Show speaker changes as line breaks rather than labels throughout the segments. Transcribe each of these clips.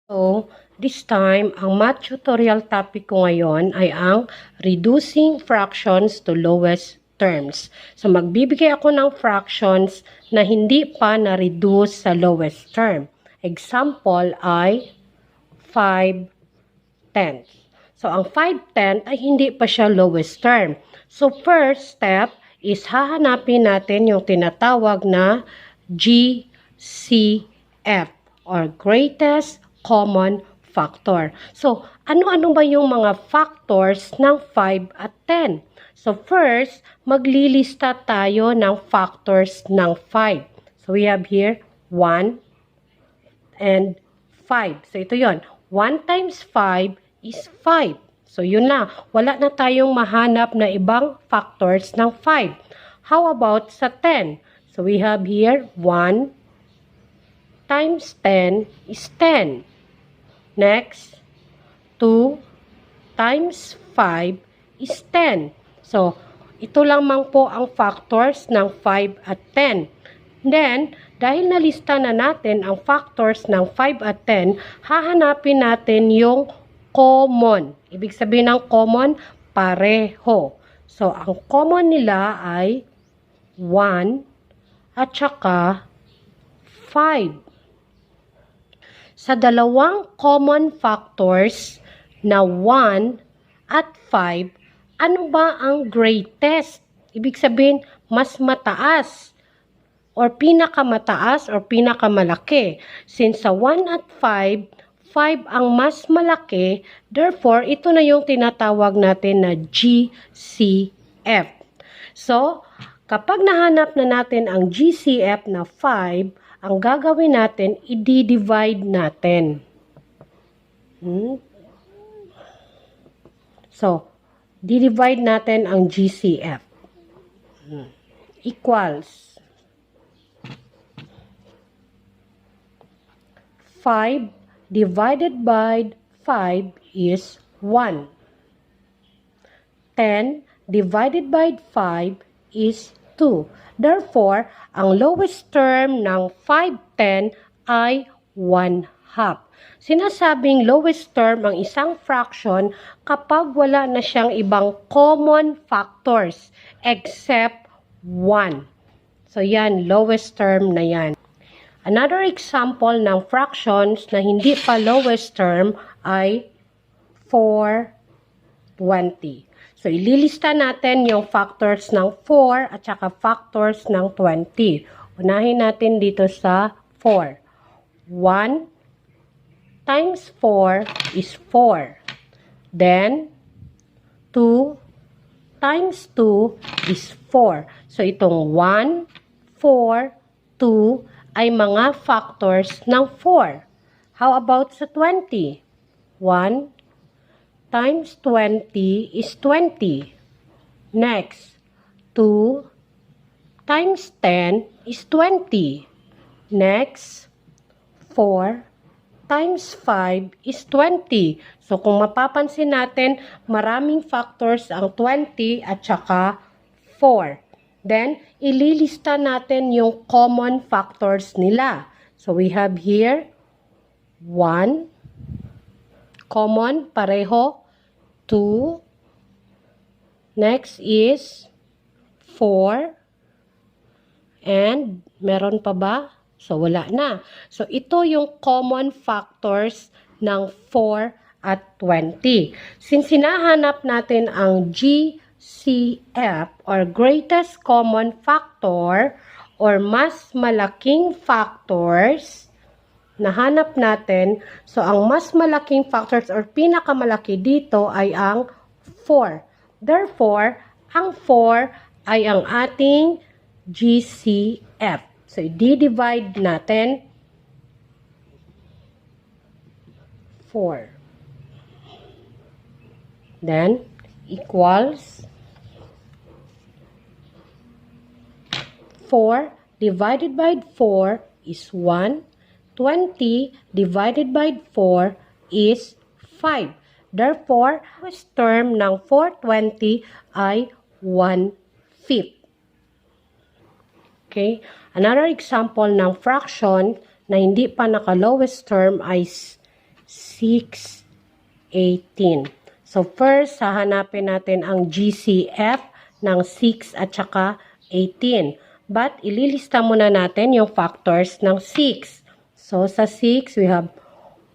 So, this time, ang math tutorial topic ko ngayon ay ang reducing fractions to lowest terms. So, magbibigay ako ng fractions na hindi pa na-reduce sa lowest term. Example ay 5/10. So, ang 5/10 ay hindi pa siya lowest term. So, first step is hahanapin natin yung tinatawag na GCF or greatest common factor. So, ano-ano ba yung mga factors ng 5 at 10? So, first, maglilista tayo ng factors ng 5. So, we have here 1 and 5. So, ito yon. 1 times 5 is 5. So, yun na. Wala na tayong mahanap na ibang factors ng 5. How about sa 10? So, we have here 1 times 10 is 10. Next, 2 times 5 is 10. So, ito lamang po ang factors ng 5 at 10. Then, dahil nalista na natin ang factors ng 5 at 10, hahanapin natin yung common. Ibig sabihin ng common, pareho. So, ang common nila ay 1 at saka 5. Sa dalawang common factors na 1 at 5, ano ba ang greatest? Ibig sabihin, mas mataas or pinakamataas or pinakamalaki. Since sa 1 at 5, 5 ang mas malaki, therefore, ito na yung tinatawag natin na GCF. So, kapag nahanap na natin ang GCF na 5, ang gagawin natin, i-divide natin. So, divide natin ang GCF. Equals 5 divided by 5 is 1. 10 divided by 5 is 2. Therefore, ang lowest term ng 5/10 ay 1/2. Sinasabing lowest term ang isang fraction kapag wala na siyang ibang common factors except 1. So, yan, lowest term na yan. Another example ng fractions na hindi pa lowest term ay 4/20. So, ililista natin yung factors ng 4 at saka factors ng 20. Unahin natin dito sa 4. 1 times 4 is 4. Then, 2 times 2 is 4. So, itong 1, 4, 2 ay mga factors ng 4. How about sa 20? 1 times 20 is 20. Next, 2 times 10 is 20. Next, 4 times 5 is 20. So, kung mapapansin natin, maraming factors ang 20 at saka 4. Then, ililista natin yung common factors nila. So, we have here 1, common, pareho, 2, next is 4, and meron pa ba? So, wala na. So, ito yung common factors ng 4 at 20. Since hinahanap natin ang GCF or greatest common factor or mas malaking factors, nahanap natin, so ang mas malaking factors or pinakamalaki dito ay ang 4. Therefore, ang 4 ay ang ating GCF. So, i-divide natin 4. Then, equals 4 divided by 4 is 1. 20 divided by 4 is 5. Therefore, lowest term ng 420 ay 1/5. Okay? Another example ng fraction na hindi pa naka-lowest term ay 6, 18. So, first, hahanapin natin ang GCF ng 6 at saka 18. But, ililista muna natin yung factors ng 6. So, sa 6, we have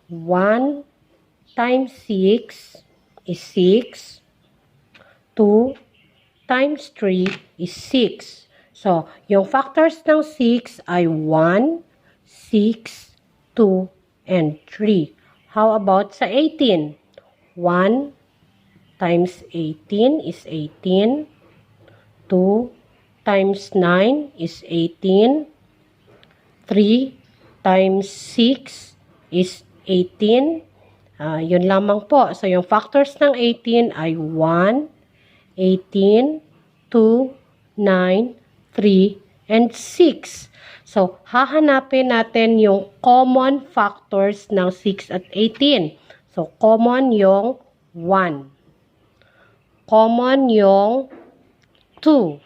1 times 6 is 6. 2 times 3 is 6. So, yung factors ng 6 ay 1, 6, 2, and 3. How about sa 18? 1 times 18 is 18. 2 times 9 is 18. 3 times 6 is 18. Yun lamang po. So, yung factors ng 18 ay 1, 18, 2, 9, 3, and 6. So, hahanapin natin yung common factors ng 6 at 18. So, common yung 1. Common yung 2.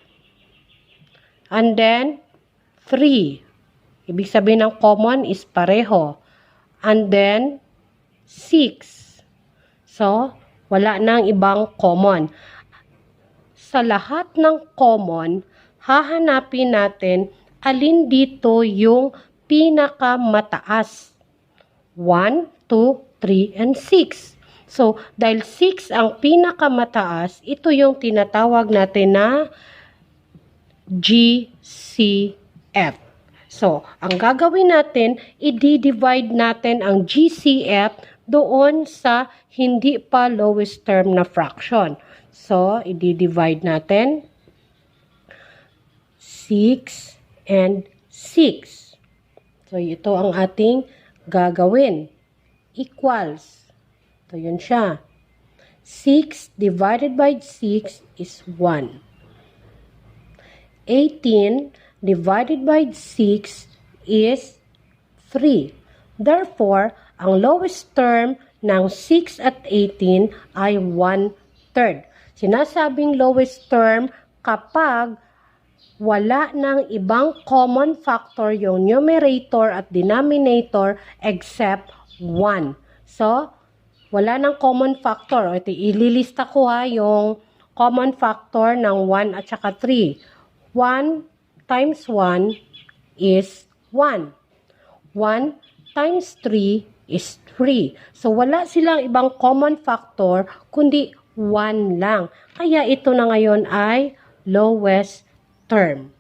And then, 3. Ibig sabihin ng common is pareho. And then, 6. So, wala nang ibang common. Sa lahat ng common, hahanapin natin alin dito yung pinakamataas. 1, 2, 3, and 6. So, dahil 6 ang pinakamataas, ito yung tinatawag natin na GCF. So, ang gagawin natin, i-divide natin ang GCF doon sa hindi pa lowest term na fraction. So, i-divide natin 6 and 6. So, ito ang ating gagawin. Equals. So, yun siya. 6 divided by 6 is 1. 18 divided by 6 is 3. Therefore, ang lowest term ng 6 at 18 ay 1/3. Sinasabing lowest term kapag wala ng ibang common factor yung numerator at denominator except 1. So, wala ng common factor. Ito, ililista ko yung common factor ng 1 at saka 3. 1 times 1 is 1. 1 times 3 is 3. So, wala silang ibang common factor, kundi 1 lang. Kaya ito na ngayon ay lowest term.